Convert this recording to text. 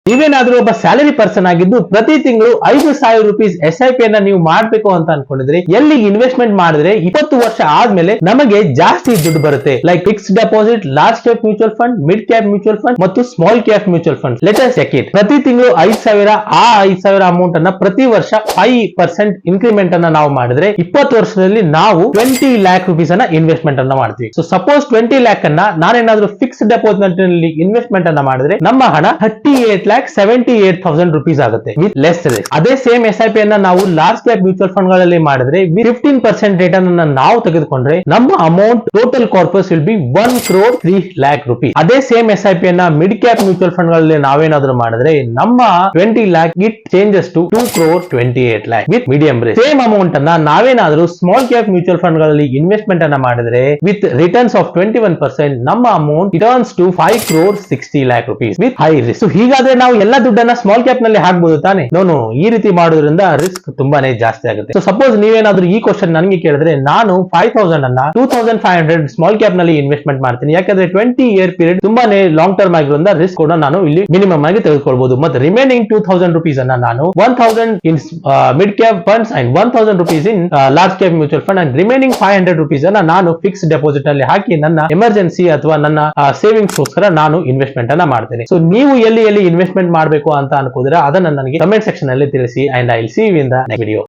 ನೀವೇನಾದ್ರೂ ಒಬ್ಬ salary person ಆಗಿದ್ದು ಪ್ರತಿ ತಿಂಗಳು 5,000 ರೂಪೀಸ್ SIP ಅನ್ನ ನೀವು ಮಾಡ್ಬೇಕು ಅಂತ ಅನ್ಕೊಂಡಿದ್ರೆ ಎಲ್ಲಿ ಇನ್ವೆಸ್ಟ್ಮೆಂಟ್ ಮಾಡಿದ್ರೆ 20 ವರ್ಷ ಆದ್ಮೇಲೆ ನಮಗೆ ಜಾಸ್ತಿ ದುಡ್ಡು ಬರುತ್ತೆ. Like fixed deposit, large cap mutual fund, mid cap mutual fund ಮತ್ತು small cap mutual fund. Let us check it. ಪ್ರತಿ ತಿಂಗಳು 5,000, ಆ 5,000 ಅಮೌಂಟ್ ಅನ್ನ ಪ್ರತಿ ವರ್ಷ 5% ಇನ್ಕ್ರಿಮೆಂಟ್ ಅನ್ನ ನಾವು ಮಾಡಿದ್ರೆ 20 ವರ್ಷದಲ್ಲಿ ನಾವು 20 lakh ರೂಪೀಸ್ ಅನ್ನ ಇನ್ವೆಸ್ಟ್ಮೆಂಟ್ ಅನ್ನ ಮಾಡ್ತೀವಿ. ಸೊ ಸಪೋಸ್ 20 lakh ಅನ್ನ ನಾನೇನಾದ್ರೂ ಫಿಕ್ಸ್ಡ್ ಡೆಪಾಸಿಟ್ ನಲ್ಲಿ ಇನ್ವೆಸ್ಟ್ಮೆಂಟ್ ಅನ್ನ ಮಾಡಿದ್ರೆ ನಮ್ಮ ಹಣ 38,78,000 ರೂಪೀಸ್ ಆಗುತ್ತೆ ವಿತ್ ಲೆಸ್ ರಿಸ್ಕ್. ಅದೇ ಸೇಮ್ SIP ಅನ್ನ ನಾವು ಲಾರ್ಜ್ ಕ್ಯಾಪ್ ಮ್ಯೂಚುವಲ್ ಫಂಡ್ ಗಳಲ್ಲಿ ಮಾಡಿದ್ರೆ 15% ರಿಟರ್ನ್ ಅನ್ನ ನಾವು ತೆಗೆದುಕೊಂಡ್ರೆ ನಮ್ಮ amount total corpus will be 1,03 lakh rupees. ಅದೇ ಸೇಮ್ SIP ಅನ್ನ ಮಿಡ್ ಕ್ಯಾಪ್ ಮ್ಯೂಚುವಲ್ ಫಂಡ್ ಗಳಲ್ಲಿ ನಾವೇನಾದ್ರೂ ಮಾಡಿದ್ರೆ ನಮ್ಮ 20 lakh it changes to 2,28 lakh with medium risk. Same amount ಅನ್ನ ನಾವೇನಾದ್ರೂ ಸ್ಮಾಲ್ ಕ್ಯಾಪ್ ಮ್ಯೂಚುವಲ್ ಫಂಡ್ ಗಳಲ್ಲಿ ಇನ್ವೆಸ್ಟ್ಮೆಂಟ್ ಅನ್ನ ಮಾಡಿದ್ರೆ ವಿತ್ ರಿಟರ್ನ್ಸ್ ಆಫ್ 21% ನಮ್ಮ amount returns to 5,60 lakh rupees with high risk. So ಹೀಗಾದ್ರೆ ನಾವು ಎಲ್ಲ ದುಡ್ಡನ್ನ ಸ್ಮಾಲ್ ಕ್ಯಾಪ್ ನಲ್ಲಿ ಹಾಕ್ಬಹುದು ತಾನೆ? ನೋ, ಈ ರೀತಿ ಮಾಡೋದ್ರಿಂದ ರಿಸ್ಕ್ ತುಂಬಾನೇ ಜಾಸ್ತಿ ಆಗುತ್ತೆ. ಸೊ ಸಪೋಸ್ ನೀವೇನಾದ್ರೂ ಈ ಕ್ವಶನ್ ನನಗೆ ಕೇಳಿದ್ರೆ ನಾನು 5,000 ಅನ್ನ 2,500 ಸ್ಮಾಲ್ ಕ್ಯಾಪ್ ನಲ್ಲಿ ಇನ್ವೆಸ್ಟ್ಮೆಂಟ್ ಮಾಡ್ತೀನಿ. ಯಾಕಂದ್ರೆ 20 year ಪೀರಿಯಡ್ ತುಂಬಾನೇ ಲಾಂಗ್ ಟರ್ಮ್ ಆಗಿರೋದ್ರಿಂದ ರಿಸ್ಕ್ ಕೂಡ ನಾನು ಇಲ್ಲಿ ಮಿನಿಮಮ್ ಆಗಿ ತೆಗೆದುಕೊಳ್ಬಹುದು. ಮತ್ತೆ ರಿಮೈನಿಂಗ್ 2,000 ರೂಪೀಸ್ ಅನ್ನ ನಾನು 1,000 in mid cap funds and 1,000 rupees in large cap mutual fund and remaining 500 rupees ಅನ್ನ ನಾನು ಫಿಕ್ಸ್ ಡೆಪಾಸಿಟ್ ನಲ್ಲಿ ಹಾಕಿ ನನ್ನ ಎಮರ್ಜೆನ್ಸಿ ಅಥವಾ ನನ್ನ ಸೇವಿಂಗ್ಸ್ ಗೋಸ್ಕರ ನಾನು ಇನ್ವೆಸ್ಟ್ಮೆಂಟ್ ಅನ್ನ ಮಾಡ್ತೇನೆ. ಸೊ ನೀವು ಎಲ್ಲಿ ಇನ್ವೆಸ್ಟ್ಮೆಂಟ್ ಮಾಡಬೇಕು ಅಂತ ಅನ್ಕೋದ್ರೆ ಅದನ್ನ ನನಗೆ ಕಮೆಂಟ್ ಸೆಕ್ಷನ್ ಅಲ್ಲಿ ತಿಳಿಸಿ and I will see you in the next video.